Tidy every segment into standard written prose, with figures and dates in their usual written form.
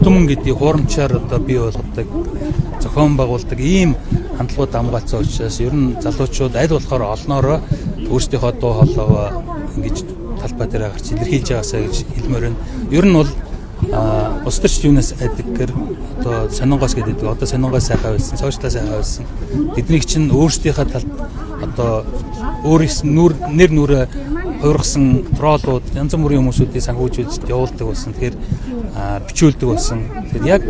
түмэн гэдгийг хуурамчаар одоо бий болгодог, зохион байгуулдаг ийм хандлагууд хамгаалсан учраас ер нь залуучууд аль болохоор олноороо өөрсдийнхөө дуу хоолойгоо ингэж талбай дээр гарч илэрхийлж байгаасаа гэж хэлмээр байна. Ер нь бол улс төрч юунаас адиггэр одоо сонингоос гэдэг. Одоо сонингоос сайхан байсан, сошиалаа сайхан байсан. Тэднийг чинь өөрсдийнхөө талд одоо өөрийнх нь нэр нүрээ хувиргасан троллууд янз бүрийн хүмүүсүүдийг санхүүжүүлж явуулдаг болсон. Тэгэхээр бичүүлдэг болсон. Тэгэхээр яг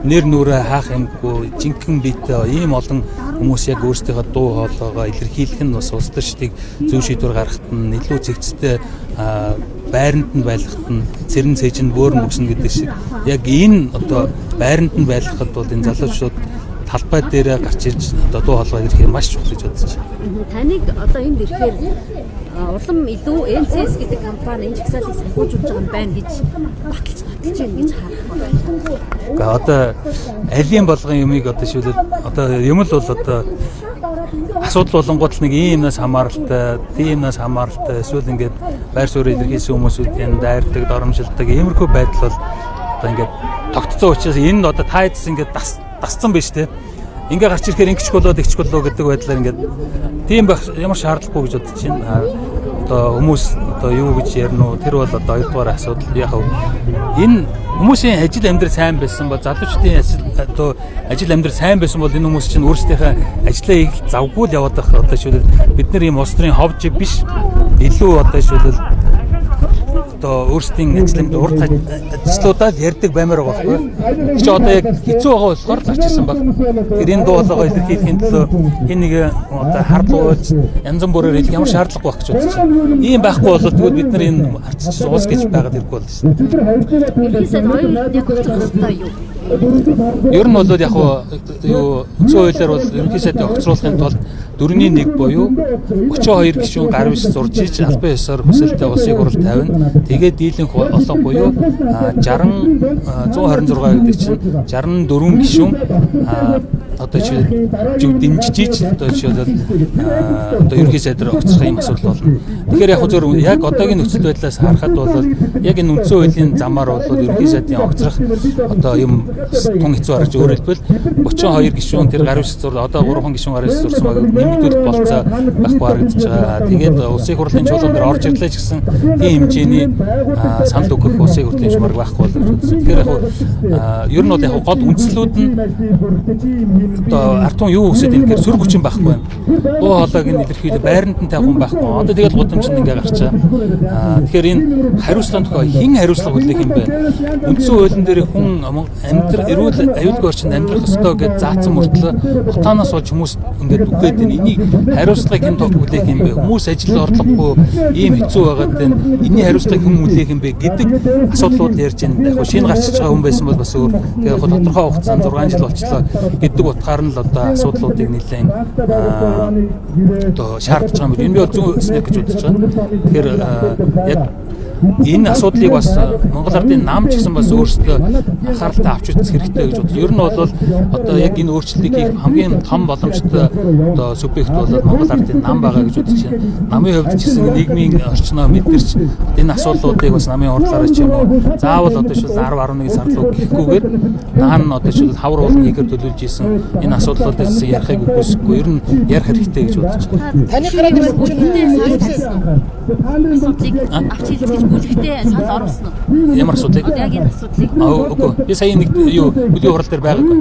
нэр нүрээ хаах юмгүй жинхэнэ биетэй ийм олон хүмүүс яг өөрсдийнхөө дуу хоолойгоо илэрхийлэх нь бас улс төрчдийг зөв шийдвэр гаргахад нь илүү зэгцтэй байранд нь байлгахад нь цэрэн цэжин бөөрн өгснө гэдэг шиг яг энэ одоо байранд нь байлгахад бол энэ залуучууд талбай дээр гарч ирж одоо дуу хоолой ирэхээр маш чухал гэж бодож байна. Таныг одоо энд ирэхээр улам илүү MCS гэдэг компани энэ жагсаалыг санхүүжүүлж байгаа юм байна гэж баталж байна гэж харах байна. Одоо алийн болгон юмыг одоо шилбэл одоо юм л бол одоо асуудал болонгууд л нэг иймнээс хамааралтай, тиймнээс хамааралтай эсвэл ингээд байр суурь илэрхийлсэн хүмүүсүүд энэ дайрдаг, доромжилдаг иймэрхүү байдал бол одоо ингээд тогтцсон учраас энэ одоо таайдс ингээд дасцсан биш те. Ингээ гарч ирэхээр ингэч болоод игч болоо гэдэг байдлаар ингээд тийм байх ямар шаардлагагүй гэж бодож байна. Одоо хүмүүс одоо юу гэж ярина уу? Тэр бол одоо хоёрдугаар асуудал. Яг энэ хүмүүсийн ажил амьдрал сайн байсан бол залуучдын ажил амьдрал сайн байсан бол энэ хүмүүс чинь өөрсдийнхөө ажлаа их завгүй л яваад байх. Одоо шилбэл бид нар ийм улс төрийн ховж биш илүү одоо шилбэл одоо өөрсдийн ажлын урт ажлуудаа ярьдаг баймаар байгаа байхгүй. Чи одоо яг хэцүү байгаа болохоор гарч ирсэн баг. Тэр энэ дуу хоолойгоо илэрхийлэхийн төлөө энэ нэг одоо хардлагуулж янз бүрээр хэлэх ямар шаардлага байх гэж бодож байна. Ийм байхгүй бол тэгвэл бид нар энэ арчиж уус гэж байгаад ирэхгүй болно шин. Ерөнхийдөө хоёр яг хөдөлгөөнтэй юу? Ер нь бол яг юу үндсэн хуулиар бол ерөнхий сайдыг огцруулахын тулд 4-1 буюу 32 гишүүн гар биш зурж иж албан ёсоор хүсэлтэд улсын хурал тавина. Тэгээд дийлэнх олон буюу 126 гэдэг чинь 64 гишүүн одоо чи зүг дэмжиж одоо жишээлбэл одоо ерөнхий сайдаар огцрох юм асуудал болно. Тэгэхээр яг зөв яг одоогийн нөхцөл байдлаас харахад бол яг энэ үндсэн хуулийн замаар бол ерөнхий сайдын огцрох одоо юм тун хэцүү харж өөрөөр хэлбэл 32 гишүүн тэр гар биш зур одоо 3 гишүүн гар биш зурсан баг нэмэгдүүлэх болцоо байхгүй харагдаж байгаа. Тэгээд улсын хурлын чуулган дээр орж ирлээ ч гэсэн тийм хэмжээний санал өгөх улсын хурлын чумарг байхгүй бол гэж үзсэн. Тэгэхээр яг ер нь бол яг гол үндслүүд нь одоо ард түмэн юу хүсэж ирэхээр сөрөг хүчин байхгүй байна. Дуу хоолойг нь илэрхийлэх байранд нь тавих хүн байхгүй. Одоо тэгэл гудамжинд ингээ гарчаа. Тэгэхээр энэ хариуцлага тохио хэн хариуцлага хүлээх юм бэ? Үндсэн хуулийн дээр хүн эрүүл аюулгүй орчинд амьдрах ёстой гэж заасан мөртлөө утаанаас болж хүмүүс ингээд үхээд байна. Энийг хариуцлагыг хэн хүлээх юм бэ? Хүмүүс ажил орлогогүй ийм хэцүү байгаад байна. Энийн хариуцлагыг хэн хүлээх юм бэ гэдэг асуудлууд ярьж байна. Яг шинэ гарч иж байгаа хүн байсан бол бас өөр. Тэгээд тодорхой хугацаанд 6 жил болчлоо гэдэг утгаар нь л одоо асуудлуудыг нэлээд одоо шаардж байгаа юм байна. Энэ би зөв снэк гэж бодож байна. Тэгэхээр яг энэ асуудлыг бас Монгол Ардын нам ч гэсэн бас өөрсдөө анхааралтай авч үзэх хэрэгтэй гэж бодож. Ер нь бол одоо яг энэ өөрчлөлтийг хийх хамгийн том боломжтой одоо субъект бол Монгол Ардын нам байгаа гэж бодож байна. Намын хувьд ч гэсэн нийгмийн орчноо мэдэрч энэ асуудлуудыг бас намын хурлаараа ч юм уу заавал одоо шил 10-11 сарлуу гэхгүйгээр наан одоо шил хавар уулын хийхээр төлөвлөж исэн энэ асуудлуудаас ярихыг үгүйсэхгүй ер нь ярих хэрэгтэй гэж бодож байна. Таны гараад бүлэгтэй асуудлыг авч хэлэх гэж бүлэгтэй санал оруулсан уу? Ямар асуудлыг? Яг энэ асуудлыг. Үгүй. Би сая нэг юу бүлийн хурал дээр байгаагүй.